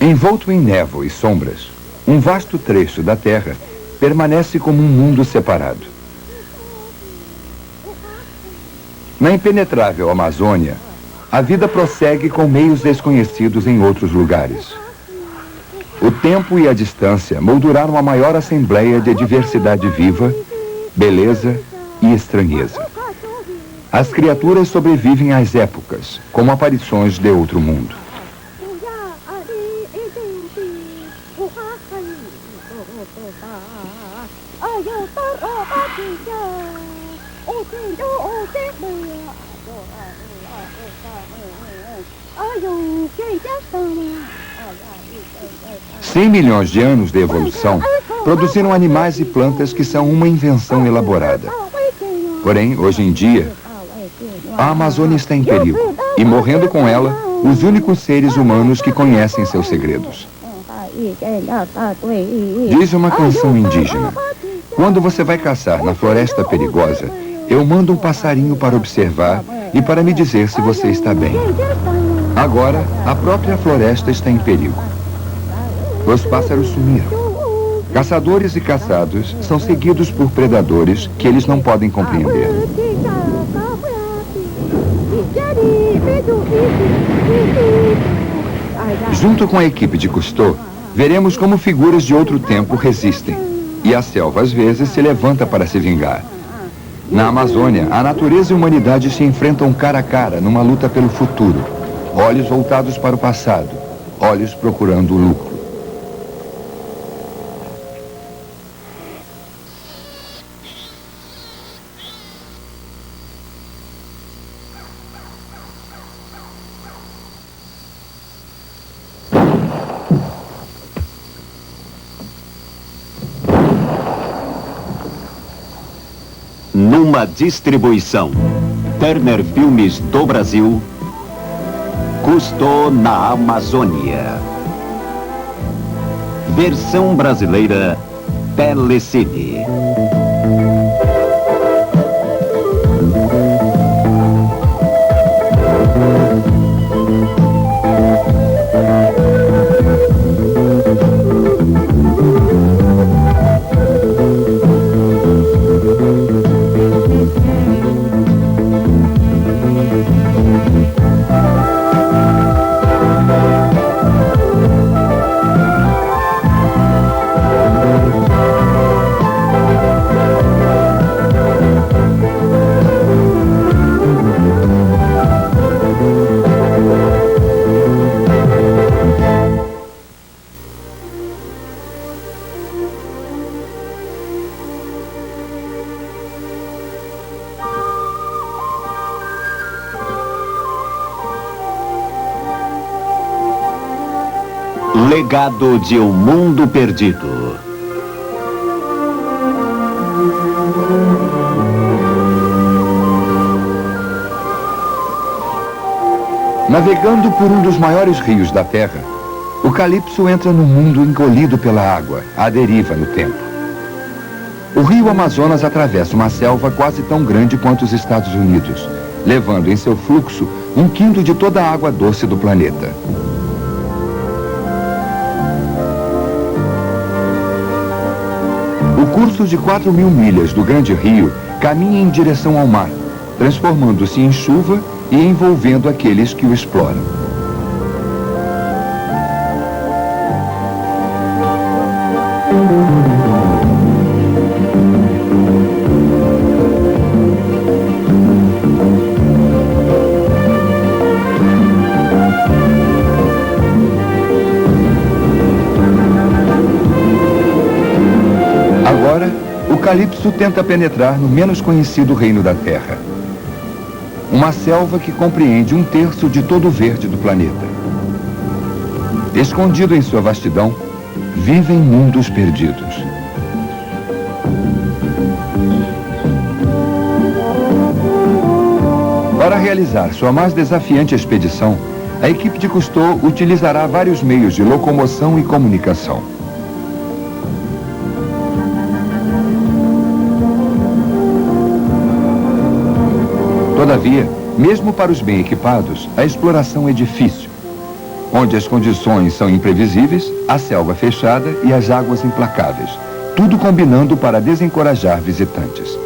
Envolto em névoa e sombras, um vasto trecho da Terra permanece como um mundo separado. Na impenetrável Amazônia, a vida prossegue com meios desconhecidos em outros lugares. O tempo e a distância molduraram a maior assembleia de diversidade viva, beleza e estranheza. As criaturas sobrevivem às épocas, como aparições de outro mundo. Cem milhões de anos de evolução produziram animais e plantas que são uma invenção elaborada. Porém, hoje em dia, a Amazônia está em perigo e, morrendo com ela, os únicos seres humanos que conhecem seus segredos. Diz uma canção indígena: quando você vai caçar na floresta perigosa, eu mando um passarinho para observar e para me dizer se você está bem. Agora, a própria floresta está em perigo. Os pássaros sumiram. Caçadores e caçados são seguidos por predadores que eles não podem compreender. Junto com a equipe de Cousteau, veremos como figuras de outro tempo resistem. E a selva, às vezes, se levanta para se vingar. Na Amazônia, a natureza e a humanidade se enfrentam cara a cara numa luta pelo futuro. Olhos voltados para o passado, olhos procurando o lucro. Numa distribuição Turner Filmes do Brasil, Cousteau na Amazônia. Versão brasileira Telecine. Legado de Um Mundo Perdido. Navegando por um dos maiores rios da Terra, o Calypso entra num mundo engolido pela água, à deriva no tempo. O rio Amazonas atravessa uma selva quase tão grande quanto os Estados Unidos, levando em seu fluxo 1/5 de toda a água doce do planeta. O curso de 4.000 milhas do Grande Rio caminha em direção ao mar, transformando-se em chuva e envolvendo aqueles que o exploram. Agora, o Calypso tenta penetrar no menos conhecido reino da Terra. Uma selva que compreende 1/3 de todo o verde do planeta. Escondido em sua vastidão, vivem mundos perdidos. Para realizar sua mais desafiante expedição, a equipe de Cousteau utilizará vários meios de locomoção e comunicação. Todavia, mesmo para os bem equipados, a exploração é difícil. onde as condições são imprevisíveis, a selva fechada e as águas implacáveis, tudo combinando para desencorajar visitantes.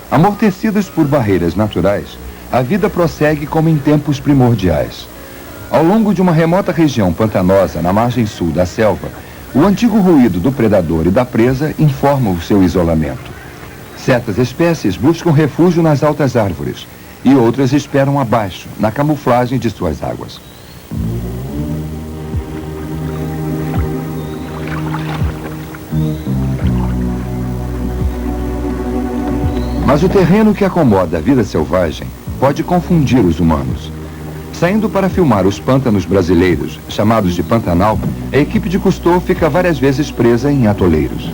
Amortecidas por barreiras naturais, a vida prossegue como em tempos primordiais. Ao longo de uma remota região pantanosa na margem sul da selva, o antigo ruído do predador e da presa informa o seu isolamento. Certas espécies buscam refúgio nas altas árvores e outras esperam abaixo, na camuflagem de suas águas. Mas o terreno que acomoda a vida selvagem pode confundir os humanos. Saindo para filmar os pântanos brasileiros, chamados de Pantanal, a equipe de Cousteau fica várias vezes presa em atoleiros.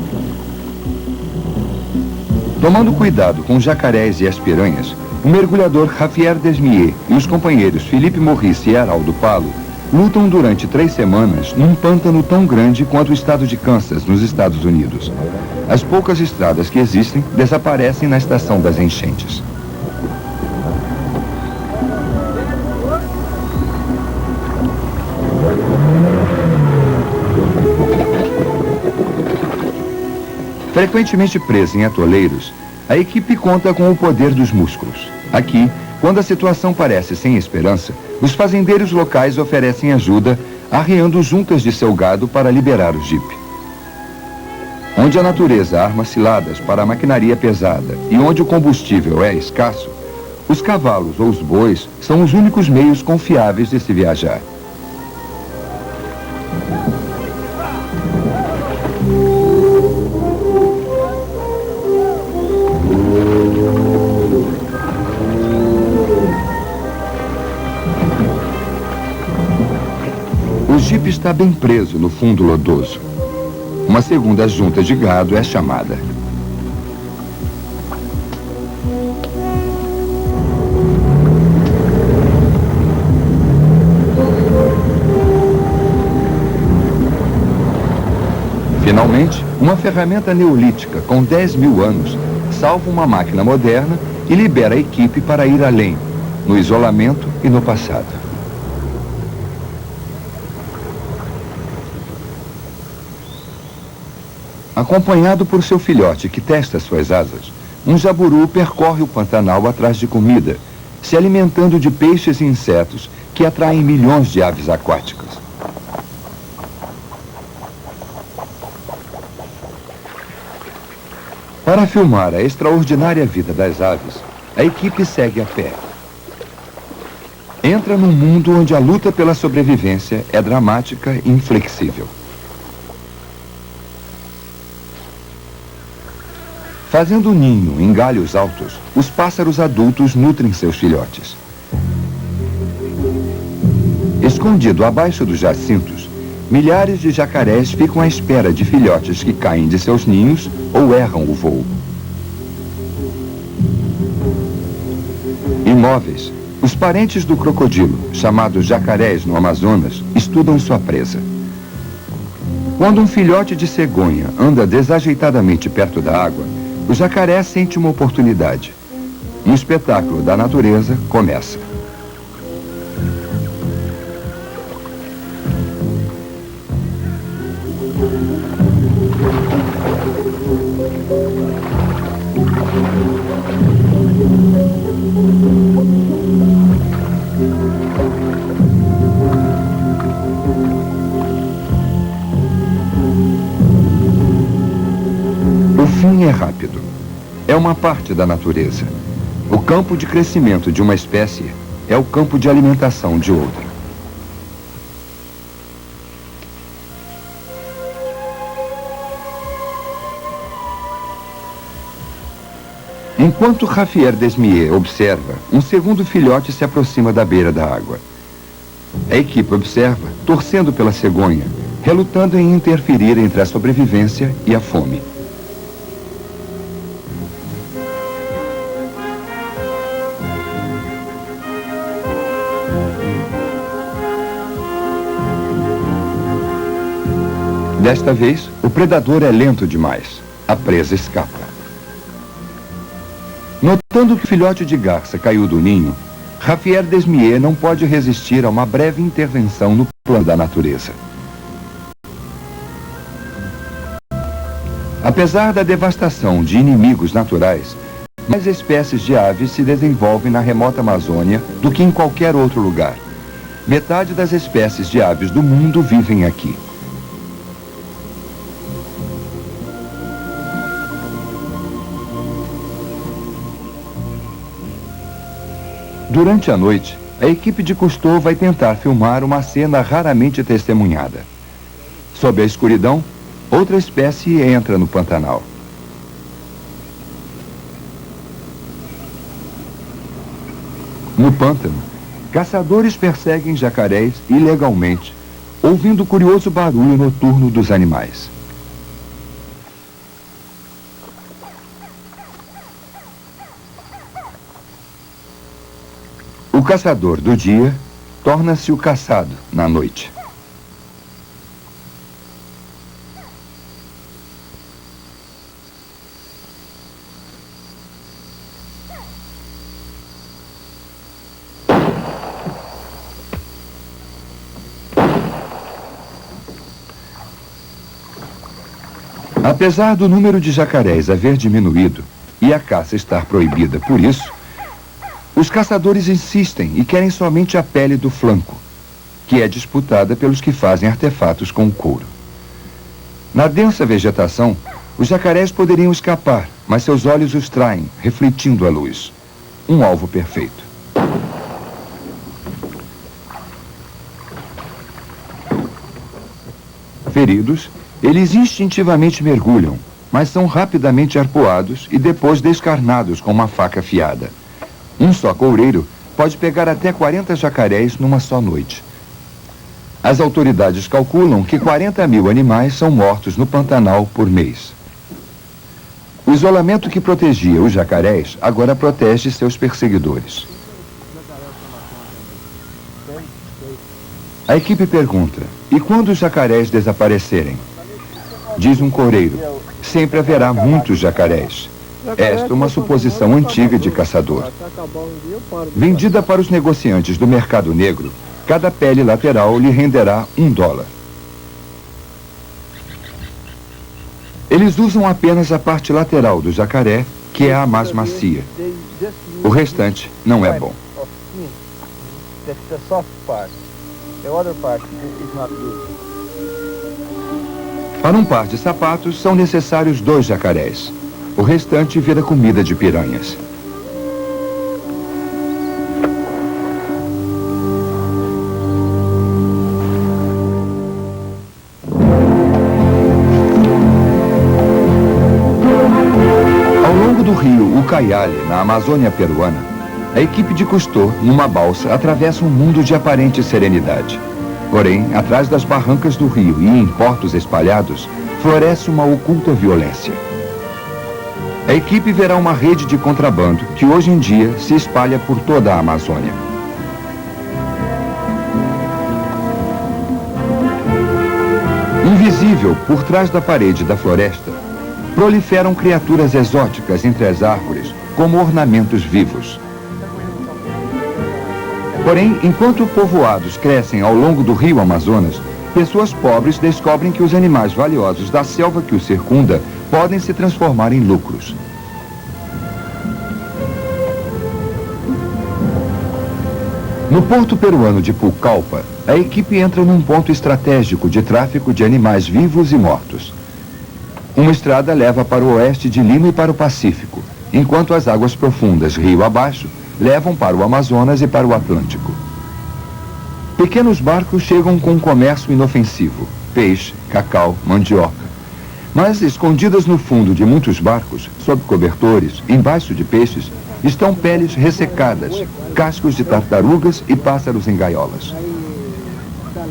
Tomando cuidado com jacarés e as piranhas, o mergulhador Javier Desmier e os companheiros Felipe Maurice e Araldo Palo lutam durante 3 semanas num pântano tão grande quanto o estado de Kansas, nos Estados Unidos. As poucas estradas que existem desaparecem na estação das enchentes. Frequentemente presa em atoleiros, a equipe conta com o poder dos músculos. Aqui, quando a situação parece sem esperança, os fazendeiros locais oferecem ajuda, arreando juntas de seu gado para liberar o jipe. Onde a natureza arma ciladas para a maquinaria pesada e onde o combustível é escasso, os cavalos ou os bois são os únicos meios confiáveis de se viajar. O jipe está bem preso no fundo lodoso. Uma segunda junta de gado é chamada. Finalmente, uma ferramenta neolítica com 10.000 anos salva uma máquina moderna e libera a equipe para ir além, no isolamento e no passado. Acompanhado por seu filhote que testa suas asas, um jaburu percorre o Pantanal atrás de comida, se alimentando de peixes e insetos que atraem milhões de aves aquáticas. Para filmar a extraordinária vida das aves, a equipe segue a pé. Entra num mundo onde a luta pela sobrevivência é dramática e inflexível. Fazendo ninho em galhos altos, os pássaros adultos nutrem seus filhotes. Escondido abaixo dos jacintos, milhares de jacarés ficam à espera de filhotes que caem de seus ninhos ou erram o voo. Imóveis, os parentes do crocodilo, chamados jacarés no Amazonas, estudam sua presa. Quando um filhote de cegonha anda desajeitadamente perto da água, o jacaré sente uma oportunidade. Um espetáculo da natureza começa. O fim é rápido. É uma parte da natureza. O campo de crescimento de uma espécie é o campo de alimentação de outra. Enquanto Javier Desmier observa, um segundo filhote se aproxima da beira da água. A equipe observa, torcendo pela cegonha, relutando em interferir entre a sobrevivência e a fome. Desta vez, o predador é lento demais. A presa escapa. Notando que o filhote de garça caiu do ninho, Javier Desmier não pode resistir a uma breve intervenção no plano da natureza. Apesar da devastação de inimigos naturais, mais espécies de aves se desenvolvem na remota Amazônia do que em qualquer outro lugar. Metade das espécies de aves do mundo vivem aqui. Durante a noite, a equipe de Cousteau vai tentar filmar uma cena raramente testemunhada. Sob a escuridão, outra espécie entra no Pantanal. No pântano, caçadores perseguem jacarés ilegalmente, ouvindo o curioso barulho noturno dos animais. O caçador do dia torna-se o caçado na noite. Apesar do número de jacarés haver diminuído e a caça estar proibida por isso, os caçadores insistem e querem somente a pele do flanco, que é disputada pelos que fazem artefatos com o couro. Na densa vegetação, os jacarés poderiam escapar, mas seus olhos os traem, refletindo a luz. Um alvo perfeito. Feridos, eles instintivamente mergulham, mas são rapidamente arpoados e depois descarnados com uma faca afiada. Um só coureiro pode pegar até 40 jacarés numa só noite. As autoridades calculam que 40 mil animais são mortos no Pantanal por mês. O isolamento que protegia os jacarés agora protege seus perseguidores. A equipe pergunta: e quando os jacarés desaparecerem? Diz um coureiro: sempre haverá muitos jacarés. Esta é uma suposição antiga de caçador. Vendida para os negociantes do mercado negro, cada pele lateral lhe renderá $1. Eles usam apenas a parte lateral do jacaré, que é a mais macia. O restante não é bom. Para um par de sapatos são necessários 2 jacarés. O restante vira comida de piranhas. Ao longo do rio Ucayali, na Amazônia peruana, a equipe de Cousteau, numa balsa, atravessa um mundo de aparente serenidade. Porém, atrás das barrancas do rio e em portos espalhados, floresce uma oculta violência. A equipe verá uma rede de contrabando que hoje em dia se espalha por toda a Amazônia. Invisível por trás da parede da floresta, proliferam criaturas exóticas entre as árvores, como ornamentos vivos. Porém, enquanto povoados crescem ao longo do rio Amazonas, pessoas pobres descobrem que os animais valiosos da selva que os circunda podem se transformar em lucros. No porto peruano de Pucallpa, a equipe entra num ponto estratégico de tráfico de animais vivos e mortos. Uma estrada leva para o oeste de Lima e para o Pacífico, enquanto as águas profundas, rio abaixo, levam para o Amazonas e para o Atlântico. Pequenos barcos chegam com um comércio inofensivo: peixe, cacau, mandioca. Mas, escondidas no fundo de muitos barcos, sob cobertores, embaixo de peixes, estão peles ressecadas, cascos de tartarugas e pássaros em gaiolas.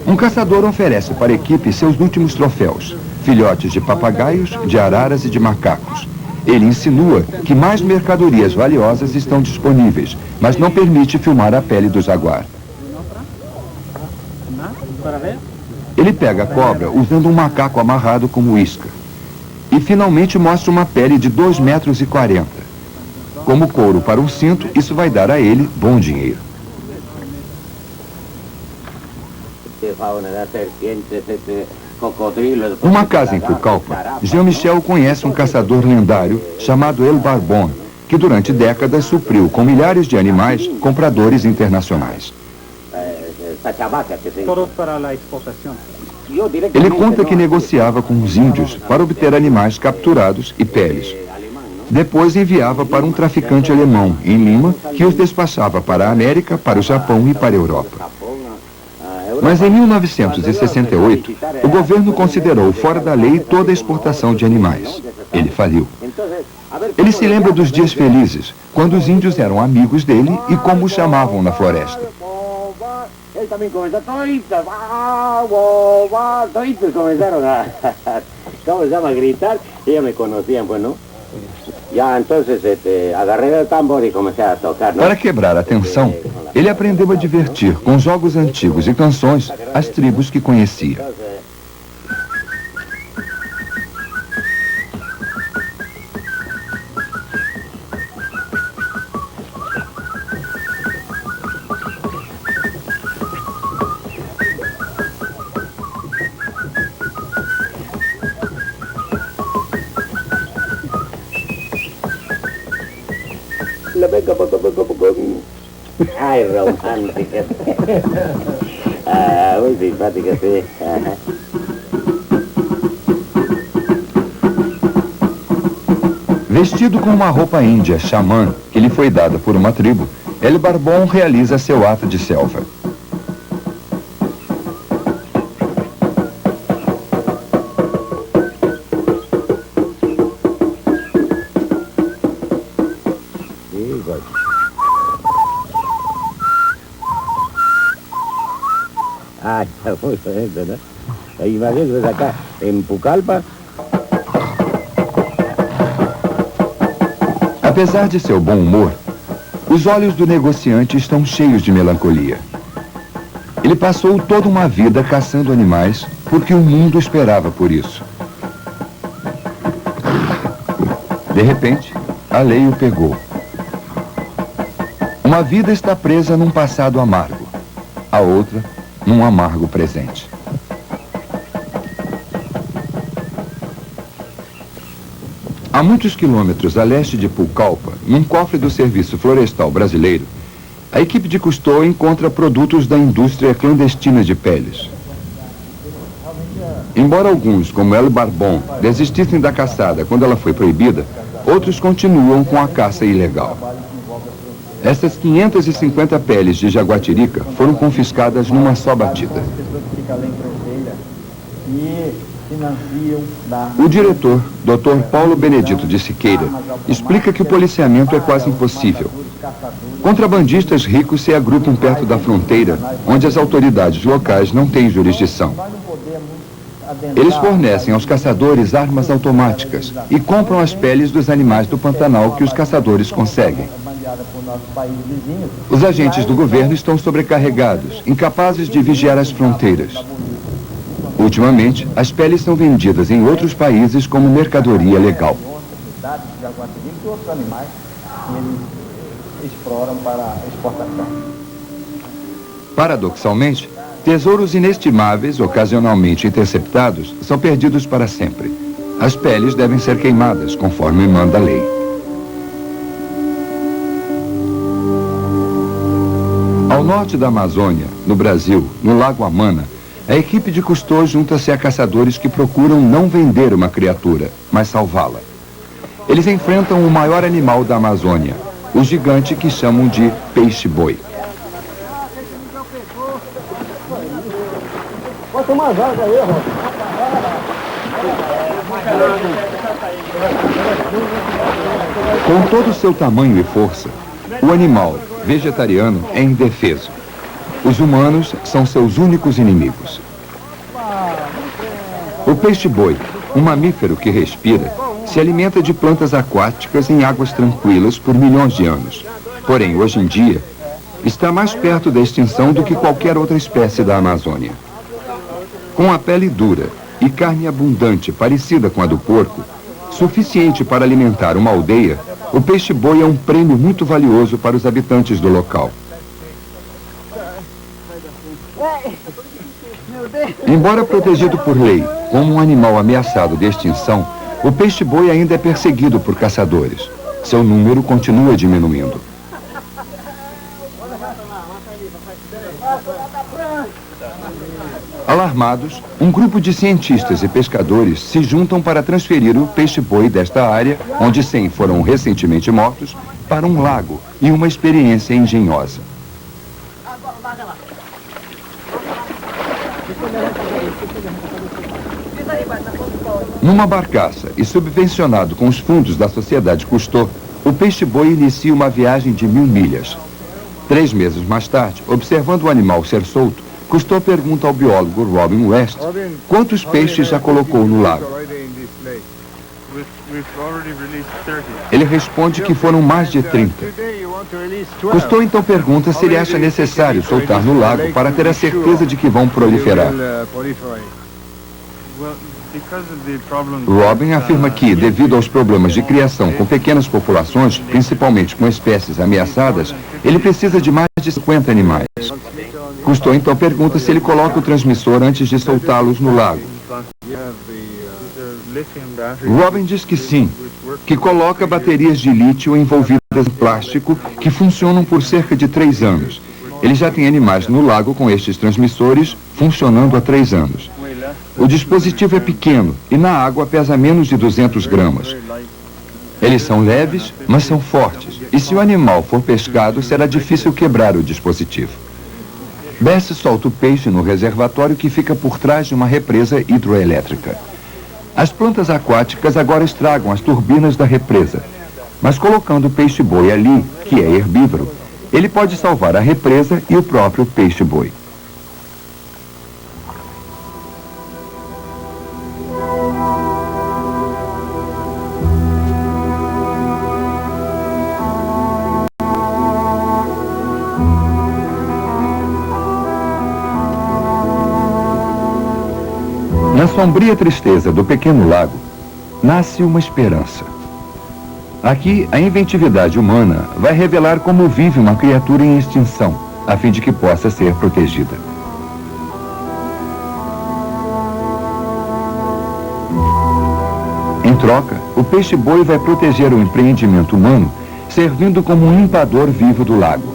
Um caçador oferece para a equipe seus últimos troféus: filhotes de papagaios, de araras e de macacos. Ele insinua que mais mercadorias valiosas estão disponíveis, mas não permite filmar a pele do jaguar. Ele pega a cobra usando um macaco amarrado como isca. E finalmente mostra uma pele de 2,40 metros. Como couro para um cinto, isso vai dar a ele bom dinheiro. Numa casa em Pucallpa, Jean-Michel conhece um caçador lendário chamado El Barbón, que durante décadas supriu com milhares de animais compradores internacionais. Todos para a exportação. Ele conta que negociava com os índios para obter animais capturados e peles. Depois enviava para um traficante alemão, em Lima, que os despachava para a América, para o Japão e para a Europa. Mas em 1968, o governo considerou fora da lei toda a exportação de animais. Ele faliu. Ele se lembra dos dias felizes, quando os índios eram amigos dele e como o chamavam na floresta. Él también comenzó, toditos comenzaron a, ¿cómo se llama?, a gritar, y ellos me conocían, pues, ¿no? Ya, entonces, agarré el tambor y comencé a tocar, ¿no? Para quebrar a tensão, ele aprendeu a divertir com jogos antigos e canções as tribos que conhecia. Ay, romántica. Muy simpática, sí. Vestido com uma roupa índia, xamã, que lhe foi dada por uma tribo, El Barbón realiza seu ato de selva. Ah, está muy bonito, ¿no? Ahí imagínate acá, en Pucallpa. Apesar de seu bom humor, os olhos do negociante estão cheios de melancolia. Ele passou toda uma vida caçando animais porque o mundo esperava por isso. De repente, a lei o pegou. Uma vida está presa num passado amargo, a outra num amargo presente. A muitos quilômetros a leste de Pucallpa, num cofre do Serviço Florestal Brasileiro, a equipe de Cousteau encontra produtos da indústria clandestina de peles. Embora alguns, como El Barbón, desistissem da caçada quando ela foi proibida, outros continuam com a caça ilegal. Essas 550 peles de jaguatirica foram confiscadas numa só batida. O diretor, Dr. Paulo Benedito de Siqueira, explica que o policiamento é quase impossível. Contrabandistas ricos se agrupam perto da fronteira, onde as autoridades locais não têm jurisdição. Eles fornecem aos caçadores armas automáticas e compram as peles dos animais do Pantanal que os caçadores conseguem. Os agentes do governo estão sobrecarregados, incapazes de vigiar as fronteiras. Ultimamente, as peles são vendidas em outros países como mercadoria legal. Paradoxalmente, tesouros inestimáveis, ocasionalmente interceptados, são perdidos para sempre. As peles devem ser queimadas, conforme manda a lei. Ao norte da Amazônia, no Brasil, no Lago Amana, a equipe de Cousteau junta-se a caçadores que procuram não vender uma criatura, mas salvá-la. Eles enfrentam o maior animal da Amazônia, o gigante que chamam de peixe-boi. Com todo o seu tamanho e força, o animal vegetariano é indefeso. Os humanos são seus únicos inimigos. O peixe-boi, um mamífero que respira, se alimenta de plantas aquáticas em águas tranquilas por milhões de anos. Porém, hoje em dia, está mais perto da extinção do que qualquer outra espécie da Amazônia. Com a pele dura e carne abundante parecida com a do porco, suficiente para alimentar uma aldeia, o peixe-boi é um prêmio muito valioso para os habitantes do local. Embora protegido por lei como um animal ameaçado de extinção, o peixe-boi ainda é perseguido por caçadores. Seu número continua diminuindo. Alarmados, um grupo de cientistas e pescadores se juntam para transferir o peixe-boi desta área, onde 100 foram recentemente mortos, para um lago e uma experiência engenhosa. Numa barcaça e subvencionado com os fundos da Sociedade Cousteau, o peixe-boi inicia uma viagem de 1000 milhas. 3 meses mais tarde, observando o animal ser solto, Cousteau pergunta ao biólogo Robin West quantos peixes já colocou no lago. Ele responde que foram mais de 30. Cousteau então pergunta se ele acha necessário soltar no lago para ter a certeza de que vão proliferar. Robin afirma que, devido aos problemas de criação com pequenas populações, principalmente com espécies ameaçadas, ele precisa de mais de 50 animais. Cousteau então pergunta se ele coloca o transmissor antes de soltá-los no lago. Robin diz que sim, que coloca baterias de lítio envolvidas em plástico que funcionam por cerca de 3 anos. Ele já tem animais no lago com estes transmissores funcionando há 3 anos. O dispositivo é pequeno e na água pesa menos de 200 gramas. Eles são leves, mas são fortes, e se o animal for pescado, será difícil quebrar o dispositivo. Bess solta o peixe no reservatório que fica por trás de uma represa hidroelétrica. As plantas aquáticas agora estragam as turbinas da represa, mas colocando o peixe-boi ali, que é herbívoro, ele pode salvar a represa e o próprio peixe-boi. Na sombria tristeza do pequeno lago, nasce uma esperança. Aqui, a inventividade humana vai revelar como vive uma criatura em extinção, a fim de que possa ser protegida. Em troca, o peixe-boi vai proteger o empreendimento humano, servindo como um limpador vivo do lago.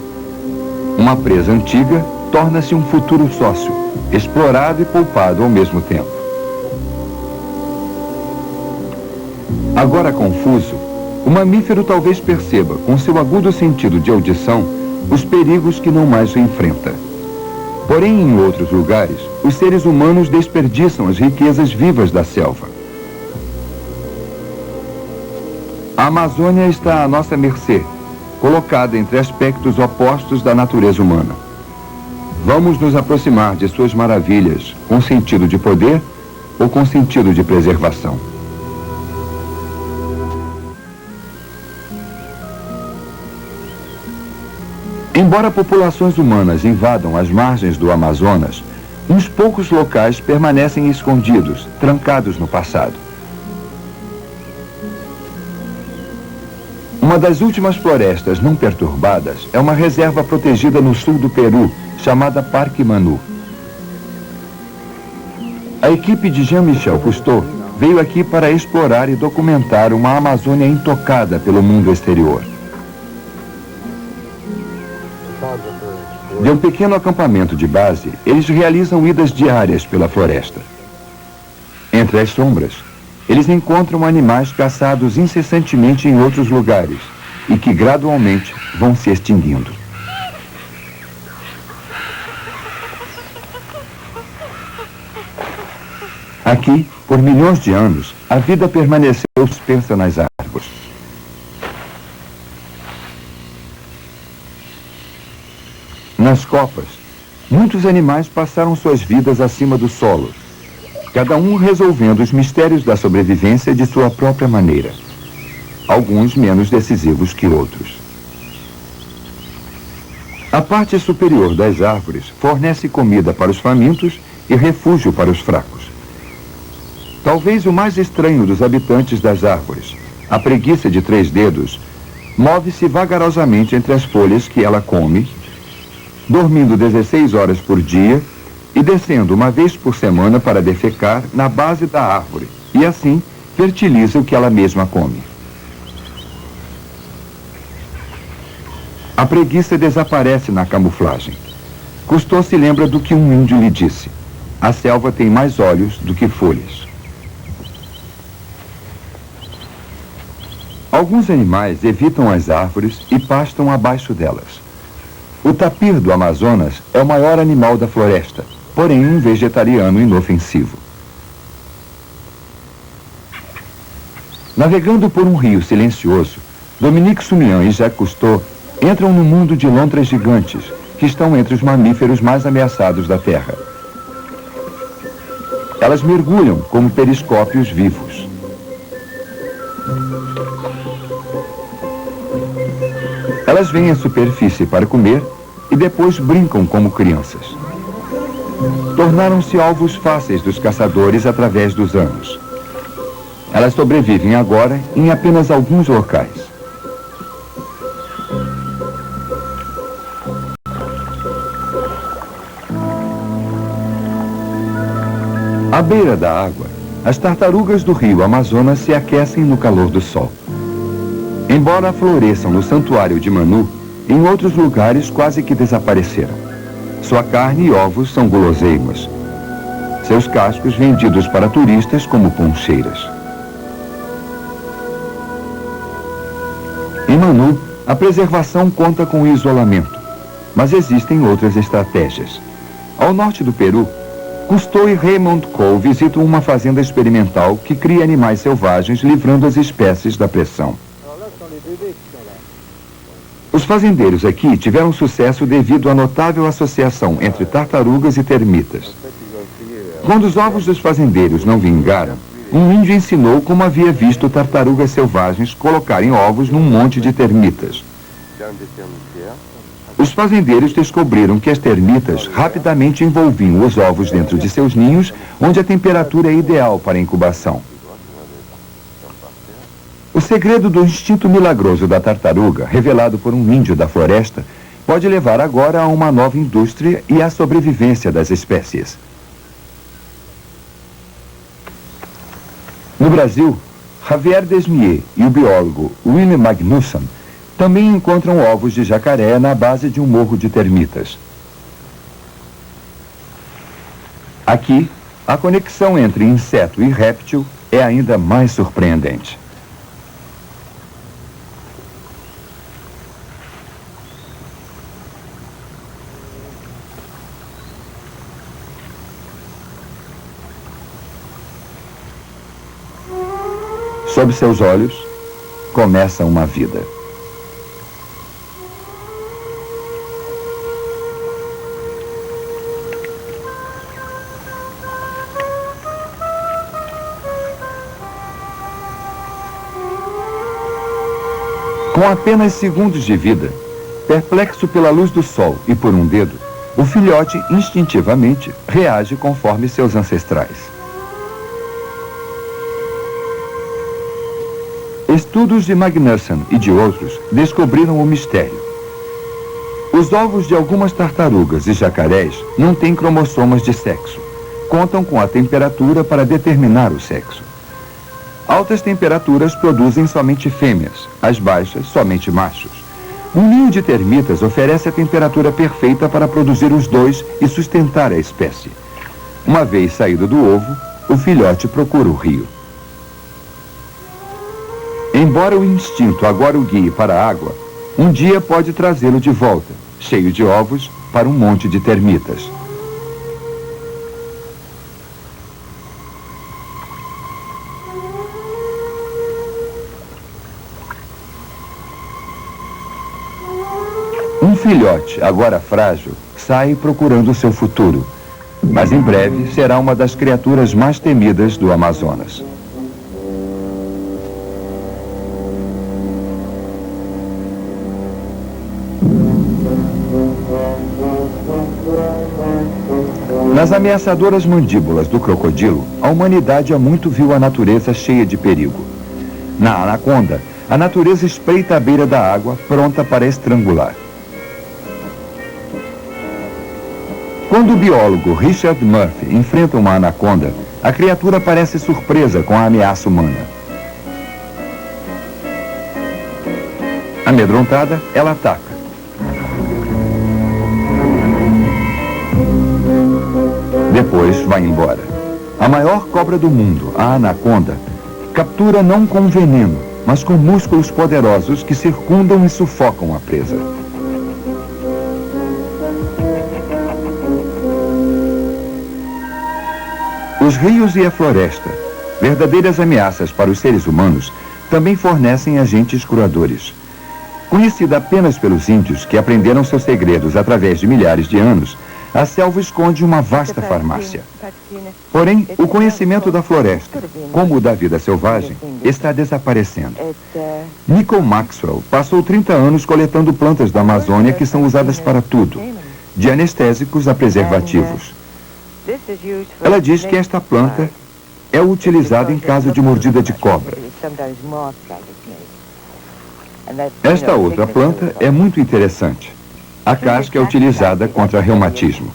Uma presa antiga torna-se um futuro sócio, explorado e poupado ao mesmo tempo. Agora confuso, o mamífero talvez perceba, com seu agudo sentido de audição, os perigos que não mais o enfrenta. Porém, em outros lugares, os seres humanos desperdiçam as riquezas vivas da selva. A Amazônia está à nossa mercê, colocada entre aspectos opostos da natureza humana. Vamos nos aproximar de suas maravilhas com sentido de poder ou com sentido de preservação? Embora populações humanas invadam as margens do Amazonas, uns poucos locais permanecem escondidos, trancados no passado. Uma das últimas florestas não perturbadas é uma reserva protegida no sul do Peru, chamada Parque Manu. A equipe de Jean-Michel Cousteau veio aqui para explorar e documentar uma Amazônia intocada pelo mundo exterior. De um pequeno acampamento de base, eles realizam idas diárias pela floresta. Entre as sombras, eles encontram animais caçados incessantemente em outros lugares e que gradualmente vão se extinguindo. Aqui, por milhões de anos, a vida permaneceu suspensa nas árvores. Nas copas, muitos animais passaram suas vidas acima do solo, cada um resolvendo os mistérios da sobrevivência de sua própria maneira, alguns menos decisivos que outros. A parte superior das árvores fornece comida para os famintos e refúgio para os fracos. Talvez o mais estranho dos habitantes das árvores, a preguiça de 3 dedos, move-se vagarosamente entre as folhas que ela come, dormindo 16 horas por dia e descendo uma vez por semana para defecar na base da árvore, e assim fertiliza o que ela mesma come. A preguiça desaparece na camuflagem. Cousteau se lembra do que um índio lhe disse: a selva tem mais olhos do que folhas. Alguns animais evitam as árvores e pastam abaixo delas. O tapir do Amazonas é o maior animal da floresta, porém um vegetariano inofensivo. Navegando por um rio silencioso, Dominique Sumian e Jacques Cousteau entram no mundo de lontras gigantes, que estão entre os mamíferos mais ameaçados da Terra. Elas mergulham como periscópios vivos. Elas vêm à superfície para comer e depois brincam como crianças. Tornaram-se alvos fáceis dos caçadores através dos anos. Elas sobrevivem agora em apenas alguns locais. À beira da água, as tartarugas do rio Amazonas se aquecem no calor do sol. Embora floresçam no santuário de Manu, em outros lugares quase que desapareceram. Sua carne e ovos são guloseimas. Seus cascos vendidos para turistas como poncheiras. Em Manu, a preservação conta com o isolamento, mas existem outras estratégias. Ao norte do Peru, Cousteau e Raymond Cole visitam uma fazenda experimental que cria animais selvagens livrando as espécies da pressão. Os fazendeiros aqui tiveram sucesso devido à notável associação entre tartarugas e termitas. Quando os ovos dos fazendeiros não vingaram, um índio ensinou como havia visto tartarugas selvagens colocarem ovos num monte de termitas. Os fazendeiros descobriram que as termitas rapidamente envolviam os ovos dentro de seus ninhos, onde a temperatura é ideal para a incubação. O segredo do instinto milagroso da tartaruga, revelado por um índio da floresta, pode levar agora a uma nova indústria e à sobrevivência das espécies. No Brasil, Javier Desmier e o biólogo William Magnussen também encontram ovos de jacaré na base de um morro de termitas. Aqui, a conexão entre inseto e réptil é ainda mais surpreendente. Sob seus olhos, começa uma vida. Com apenas segundos de vida, perplexo pela luz do sol e por um dedo, o filhote instintivamente reage conforme seus ancestrais. Estudos de Magnussen e de outros descobriram o mistério. Os ovos de algumas tartarugas e jacarés não têm cromossomas de sexo. Contam com a temperatura para determinar o sexo. Altas temperaturas produzem somente fêmeas, as baixas somente machos. Um ninho de termitas oferece a temperatura perfeita para produzir os dois e sustentar a espécie. Uma vez saído do ovo, o filhote procura o rio. Embora o instinto agora o guie para a água, um dia pode trazê-lo de volta, cheio de ovos, para um monte de termitas. Um filhote, agora frágil, sai procurando seu futuro, mas em breve será uma das criaturas mais temidas do Amazonas. Nas ameaçadoras mandíbulas do crocodilo, a humanidade há muito viu a natureza cheia de perigo. Na anaconda, a natureza espreita à beira da água, pronta para estrangular. Quando o biólogo Richard Murphy enfrenta uma anaconda, a criatura parece surpresa com a ameaça humana. Amedrontada, ela ataca. Depois vai embora. A maior cobra do mundo, a anaconda, captura não com veneno, mas com músculos poderosos que circundam e sufocam a presa. Os rios e a floresta, verdadeiras ameaças para os seres humanos, também fornecem agentes curadores. Conhecida apenas pelos índios, que aprenderam seus segredos através de milhares de anos, a selva esconde uma vasta farmácia. Porém, o conhecimento da floresta, como o da vida selvagem, está desaparecendo. Nicole Maxwell passou 30 anos coletando plantas da Amazônia que são usadas para tudo, de anestésicos a preservativos. Ela diz que esta planta é utilizada em caso de mordida de cobra. Esta outra planta é muito interessante. A casca é utilizada contra reumatismo.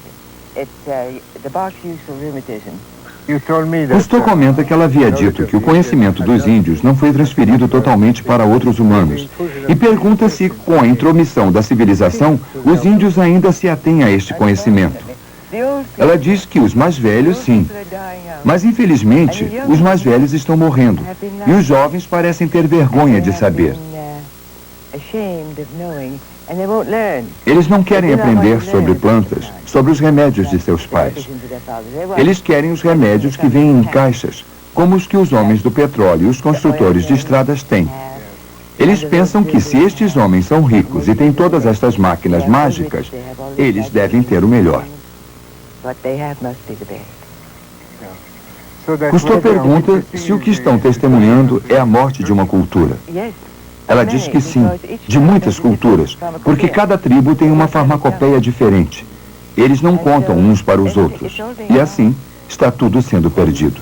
Cousteau comenta que ela havia dito que o conhecimento dos índios não foi transferido totalmente para outros humanos e pergunta se, com a intromissão da civilização, os índios ainda se atêm a este conhecimento. Ela diz que os mais velhos, sim. Mas, infelizmente, os mais velhos estão morrendo e os jovens parecem ter vergonha de saber. Eles não querem aprender sobre plantas, sobre os remédios de seus pais. Eles querem os remédios que vêm em caixas, como os que os homens do petróleo e os construtores de estradas têm. Eles pensam que se estes homens são ricos e têm todas estas máquinas mágicas, eles devem ter o melhor. Cousteau pergunta se o que estão testemunhando é a morte de uma cultura. Ela diz que sim, de muitas culturas, porque cada tribo tem uma farmacopeia diferente. Eles não contam uns para os outros. E assim, está tudo sendo perdido.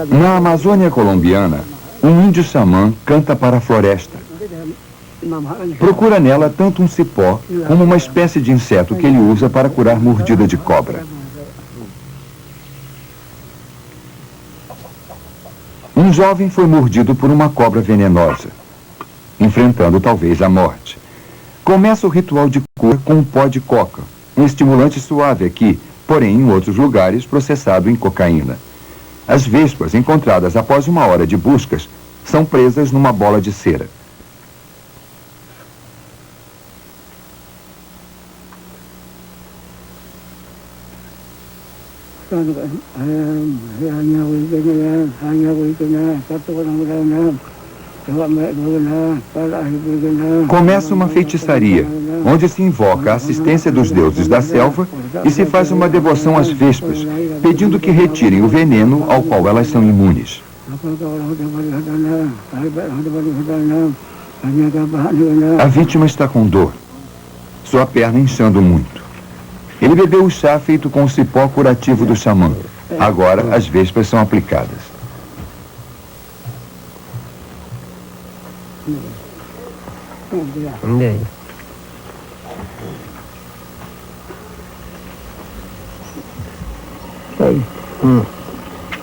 Na Amazônia colombiana, um índio xamã canta para a floresta. Procura nela tanto um cipó como uma espécie de inseto que ele usa para curar mordida de cobra. Um jovem foi mordido por uma cobra venenosa, enfrentando talvez a morte. Começa o ritual de cura com um pó de coca, um estimulante suave aqui, porém em outros lugares processado em cocaína. As vespas encontradas após 1 hora de buscas são presas numa bola de cera. Começa uma feitiçaria, onde se invoca a assistência dos deuses da selva e se faz uma devoção às vespas, pedindo que retirem o veneno ao qual elas são imunes. A vítima está com dor, sua perna inchando muito. Ele bebeu o chá feito com o cipó curativo do xamã. Agora, as vespas são aplicadas.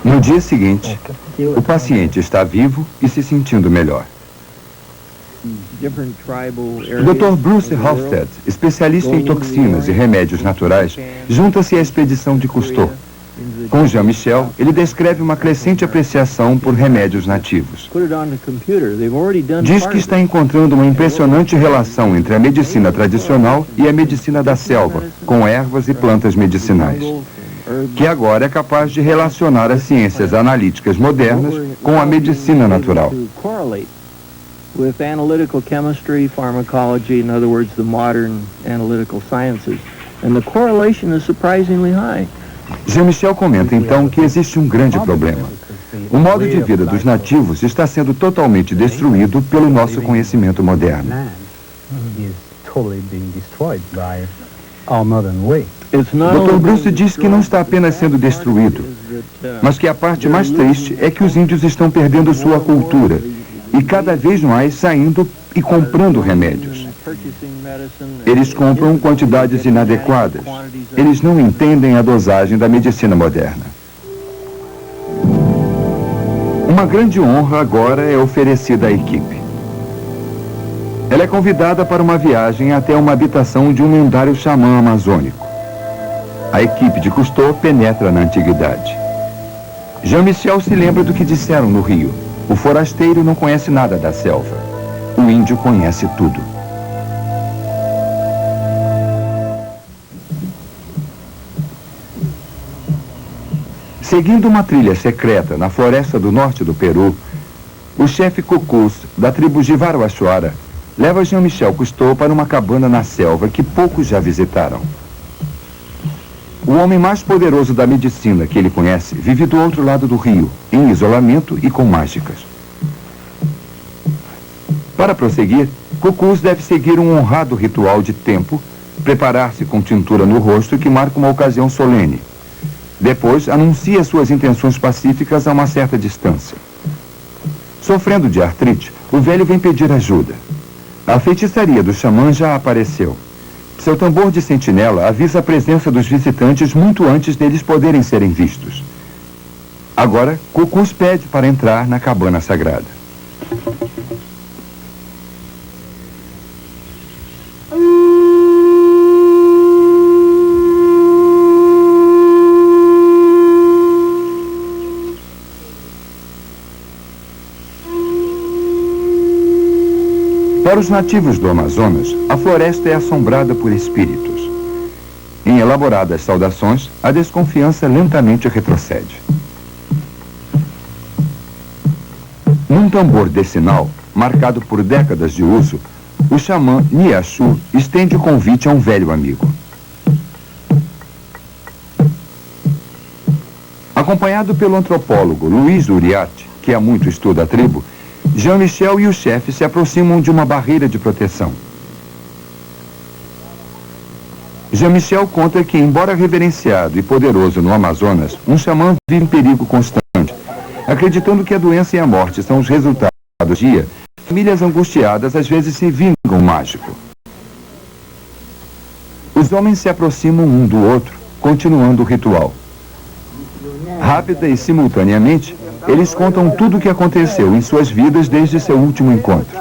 No dia seguinte, o paciente está vivo e se sentindo melhor. O Dr. Bruce Halstead, especialista em toxinas e remédios naturais, junta-se à expedição de Cousteau. Com Jean-Michel, ele descreve uma crescente apreciação por remédios nativos. Diz que está encontrando uma impressionante relação entre a medicina tradicional e a medicina da selva, com ervas e plantas medicinais, que agora é capaz de relacionar as ciências analíticas modernas com a medicina natural. With analytical chemistry, pharmacology, in other words, the modern analytical sciences. And the correlation is surprisingly high. Jean-Michel comenta então que existe um grande problema. O modo de vida dos nativos está sendo totalmente destruído pelo nosso conhecimento moderno. Dr. Bruce diz que não está apenas sendo destruído, mas que a parte mais triste é que os índios estão perdendo sua cultura e cada vez mais saindo e comprando remédios. Eles compram quantidades inadequadas. Eles não entendem a dosagem da medicina moderna. Uma grande honra agora é oferecida à equipe. Ela é convidada para uma viagem até uma habitação de um lendário xamã amazônico. A equipe de Cousteau penetra na antiguidade. Jean-Michel se lembra do que disseram no Rio. O forasteiro não conhece nada da selva. O índio conhece tudo. Seguindo uma trilha secreta na floresta do norte do Peru, o chefe Cucuz, da tribo Jivaroachuara, leva Jean-Michel Cousteau para uma cabana na selva que poucos já visitaram. O homem mais poderoso da medicina que ele conhece vive do outro lado do rio, em isolamento e com mágicas. Para prosseguir, Cucuz deve seguir um honrado ritual de tempo, preparar-se com tintura no rosto que marca uma ocasião solene. Depois, anuncia suas intenções pacíficas a uma certa distância. Sofrendo de artrite, o velho vem pedir ajuda. A feitiçaria do xamã já apareceu. Seu tambor de sentinela avisa a presença dos visitantes muito antes deles poderem serem vistos. Agora, Cucuz pede para entrar na cabana sagrada. Para os nativos do Amazonas, a floresta é assombrada por espíritos. Em elaboradas saudações, a desconfiança lentamente retrocede. Num tambor decinal, marcado por décadas de uso, o xamã Niachu estende o convite a um velho amigo. Acompanhado pelo antropólogo Luiz Uriarte, que há muito estuda a tribo, Jean-Michel e o chefe se aproximam de uma barreira de proteção. Jean-Michel conta que, embora reverenciado e poderoso no Amazonas, um xamã vive em perigo constante, acreditando que a doença e a morte são os resultados do dia. Famílias angustiadas às vezes se vingam mágico. Os homens se aproximam um do outro, continuando o ritual. Rápida e simultaneamente, eles contam tudo o que aconteceu em suas vidas desde seu último encontro.